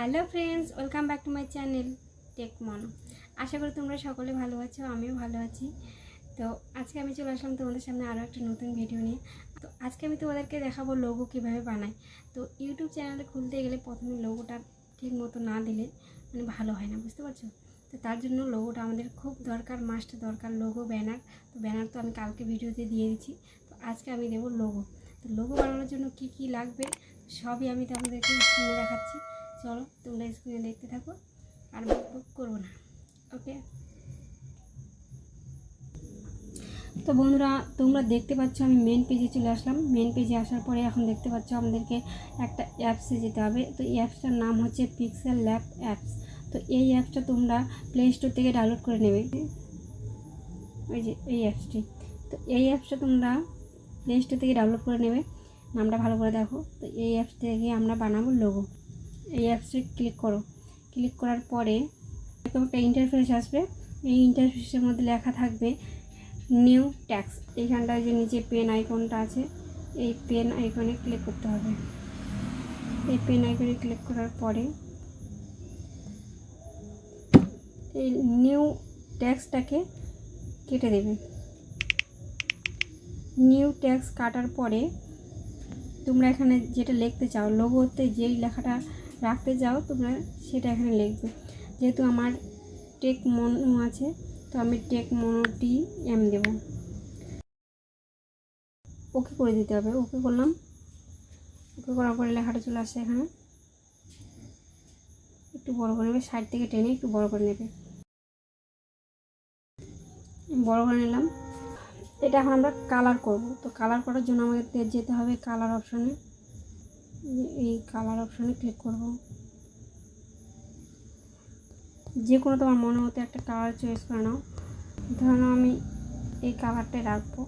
Hello friends, welcome back to my channel tech Mon. আশা করি তোমরা সকলে ভালো আছো, আমিও ভালো আছি। তো আজকে আমি চলে আসলাম তোমাদের সামনে আরও একটা নতুন ভিডিও নিয়ে। তো আজকে আমি তোমাদেরকে দেখাবো লোগো কীভাবে বানায়। তো ইউটিউব চ্যানেলে খুলতে গেলে প্রথমে লোগোটা ঠিক মতো না দিলে ভালো হয় না, বুঝতে পারছো? তো তার জন্য লোগোটা আমাদের খুব দরকার, মাস্ট দরকার। Logo, banner. তো ব্যানার তো আমি কালকে ভিডিওতে দিয়ে দিচ্ছি, তো আজকে আমি দেবো লোগো। তো লোগো বানানোর জন্য কি কি লাগবে সবই আমি তোমাদেরকে স্ক্রিনে দেখাচ্ছি। চলো তোমরা স্ক্রিনে দেখতে থাকো, আর বুক করবো না, ওকে? তো বন্ধুরা, তোমরা দেখতে পাচ্ছ আমি মেন পেজে চলে আসলাম। মেন পেজে আসার পরে এখন দেখতে পাচ্ছ আমাদেরকে একটা অ্যাপসে যেতে হবে। তো এই অ্যাপসটার নাম হচ্ছে পিক্সেল ল্যাব অ্যাপস। তো এই অ্যাপসটা তোমরা প্লে স্টোর থেকে ডাউনলোড করে নেবে, ওই যে এই অ্যাপসটি। তো এই অ্যাপসটা তোমরা প্লে স্টোর থেকে ডাউনলোড করে নেবে, নামটা ভালো করে দেখো। তো এই অ্যাপস থেকে আমরা বানাবো লোগো। এই অ্যাপসে ক্লিক করো। ক্লিক করার পরে এরকম একটা ইন্টারফেস আসবে। এই ইন্টারফেসের মধ্যে লেখা থাকবে নিউ ট্যাক্স। এইখানটায় যে নিচে পেন আইকনটা আছে, এই পেন আইকনে ক্লিক করতে হবে। এই পেন আইকনে ক্লিক করার পরে এই নিউ ট্যাক্সটাকে কেটে দেবে। নিউ ট্যাক্স কাটার পরে তোমরা এখানে যেটা লিখতে চাও, লোগোতে যেই লেখাটা রাখতে চাও তোমরা সেটা এখানে লিখবে। যেহেতু আমার টেক মনো আছে, তো আমি টেক মনো TM দেব। ওকে করে দিতে হবে। ওকে করলাম। ওকে করার পরে লেখাটা চলে আসছে এখানে। একটু বড় করে নেবে, সাইড থেকে টেনে একটু বড় করে নেবে। বড় করে নিলাম। এটা এখন আমরা কালার করব। তো কালার করার জন্য আমাদের যেতে হবে কালার অপশানে। এই কালার অপশানে ক্লিক করব। যে কোনো তোমার মনে মতো একটা কালার চয়েস করে নাও। ধরো আমি এই কালারটাই রাখবো।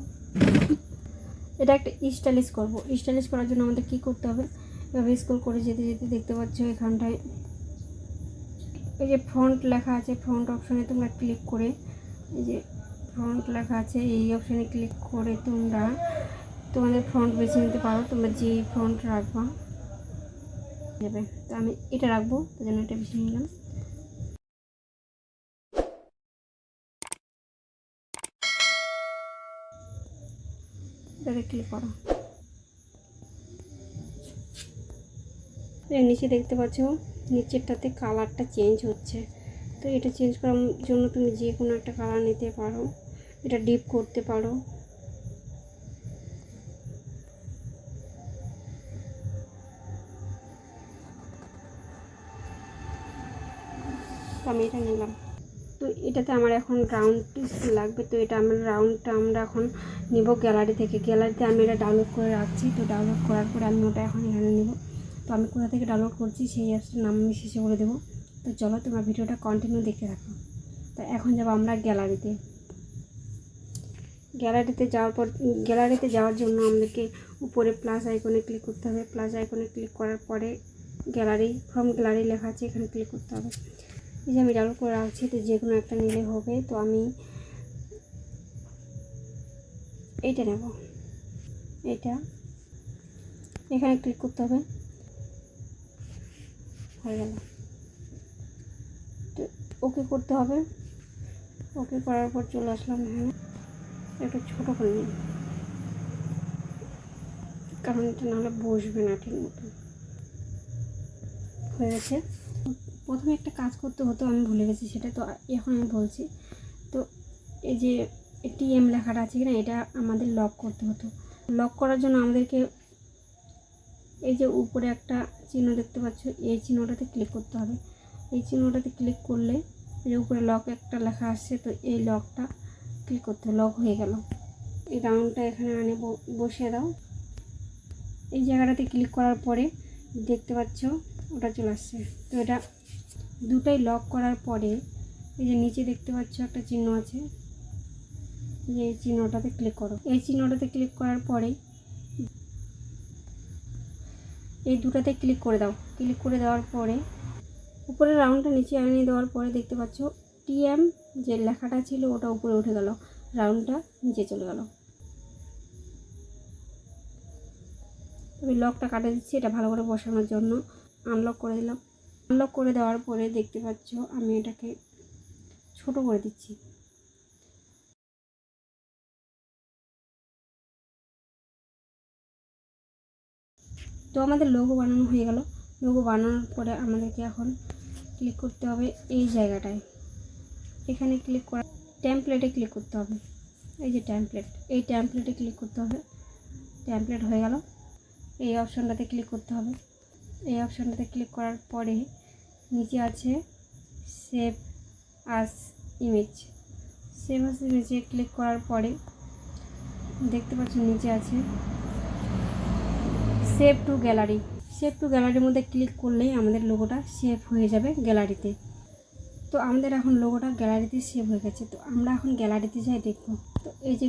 এটা একটা স্টাইলিশ করব। স্টাইলিশ করার জন্য আমাদের কী করতে হবে, এভাবে স্ক্রল করে যেতে যেতে দেখতে পাচ্ছ এখানটায় এই যে ফন্ট লেখা আছে, ফন্ট অপশানে তোমরা ক্লিক করে, এই যে ফন্ট লেখা আছে এই অপশানে ক্লিক করে তোমরা তোমাদের ফন্ট বেছে নিতে পারো। তোমরা যে ফন্ট রাখবা যাবে। তো আমি এটা রাখবো, তার জন্য এটা বেছে নিলাম। এটাতে ক্লিক করো। এর নিচে দেখতে পাচ্ছ নিচেরটাতে কালারটা চেঞ্জ হচ্ছে। তো এটা চেঞ্জ করার জন্য তুমি যে কোনো একটা কালার নিতে পারো, এটা ডিপ করতে পারো। তো আমি এটা নিলাম। তো এটাতে আমার এখন রাউন্ড লাগবে। তো এটা আমার রাউন্ডটা আমরা এখন নিব গ্যালারি থেকে। গ্যালারিতে আমি এটা ডাউনলোড করে রাখছি। তো ডাউনলোড করার পরে আমি ওটা এখন এখানে নিব। তো আমি কোথা থেকে ডাউনলোড করছি সেই অ্যাপসটার নাম আমি শেষে বলে দেবো। তো চলো তোমার ভিডিওটা কন্টিনিউ দেখতে থাকো। তো এখন যাবো আমরা গ্যালারিতে। গ্যালারিতে যাওয়ার জন্য আমাদেরকে উপরে প্লাস আইকনে ক্লিক করতে হবে। প্লাস আইকনে ক্লিক করার পরে গ্যালারি, ফ্রম গ্যালারি লেখা আছে, এখানে ক্লিক করতে হবে। এই যে আমি ডাউনলোড করে রাখছি, তো যে কোনো একটা নিলে হবে। তো আমি এইটা নেব। এটা এখানে ক্লিক করতে হবে। হয়ে গেল। তো ওকে করতে হবে। ওকে করার পর চলে আসলাম এখানে। একটু ছোটো করে নিই, কারণ এটা নাহলে বসবে না ঠিক মতো। হয়ে গেছে। প্রথমে একটা কাজ করতে হতো, আমি ভুলে গেছি সেটা, তো এখন আমি বলছি। তো এই যে TM লেখাটা আছে কিনা, এটা আমাদের লক করতে হতো। লক করার জন্য আমাদেরকে এই যে উপরে একটা চিহ্ন দেখতে পাচ্ছ, এই চিহ্নটাতে ক্লিক করতে হবে। এই চিহ্নটাতে ক্লিক করলে এই যে উপরে লক একটা লেখা আসছে, তো এই লকটা ক্লিক করতে হবে। লক হয়ে গেল। এই রাউন্ডটা এখানে আনে বসিয়ে দাও। এই জায়গাটাতে ক্লিক করার পরে দেখতে পাচ্ছ ওটা চলে আসছে। তো এটা দুটাই লক করার পরে এই যে নিচে দেখতে পাচ্ছ একটা চিহ্ন আছে, এই চিহ্নটাতে ক্লিক করো। এই চিহ্নটাতে ক্লিক করার পরে এই দুটাতে ক্লিক করে দাও। ক্লিক করে দেওয়ার পরে উপরে রাউন্ডটা নিচে আনিয়ে দেওয়ার পরে দেখতে পাচ্ছ TM যে লেখাটা ছিল ওটা উপরে উঠে গেল, রাউন্ডটা নিচে চলে গেল। আমি লকটা কাটে দিচ্ছি এটা ভালো করে বসানোর জন্য। আনলক করে দিলাম। আনলক করে দেওয়ার পরে দেখতে পাচ্ছ আমি এটাকে ছোট করে দিচ্ছি। তো আমাদের লোগো বানানো হয়ে গেল। লোগো বানানোর পরে আমাদেরকে এখন ক্লিক করতে হবে এই জায়গাটায়, এখানে ক্লিক করা, টেমপ্লেটে ক্লিক করতে হবে। এই যে টেমপ্লেট, এই টেমপ্লেটে ক্লিক করতে হবে। টেমপ্লেট হয়ে গেল, এই অপশানটাতে ক্লিক করতে হবে। এই অপশানটাতে ক্লিক করার পরে নিচে আছে সেভ আস ইমেজ। সেভ আস ইমেজে ক্লিক করার পরে দেখতে পাচ্ছ নিচে আছে save two gallery. Save two গ্যালারির মধ্যে ক্লিক করলেই আমাদের লোগোটা সেভ হয়ে যাবে গ্যালারিতে। তো আমাদের এখন লোগোটা গ্যালারিতে সেভ হয়ে গেছে। তো আমরা এখন গ্যালারিতে যাই দেখব। তো এই যে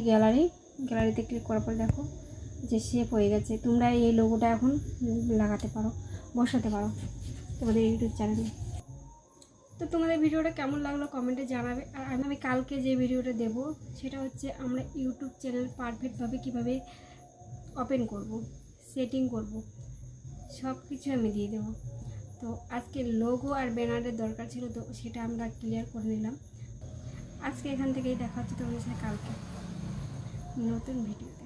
গ্যালারিতে ক্লিক করার পর দেখো যে সেভ হয়ে গেছে। তোমরা এই লোগোটা এখন লাগাতে পারো, বসাতে পারো তোমাদের ইউটিউব চ্যানেলে। তো তোমাদের ভিডিওটা কেমন লাগলো কমেন্টে জানাবে। আর আমি কালকে যে ভিডিওটা দেব সেটা হচ্ছে আমরা ইউটিউব চ্যানেল পারফেক্টভাবে কীভাবে ওপেন করব, সেটিং করব, সব কিছু আমি দিয়ে দেবো। তো আজকে লোগো আর ব্যানারের দরকার ছিল, তো সেটা আমরা ক্লিয়ার করে নিলাম। আজকে এখান থেকেই দেখা হচ্ছে তোমাদের সাথে কালকে নতুন ভিডিও।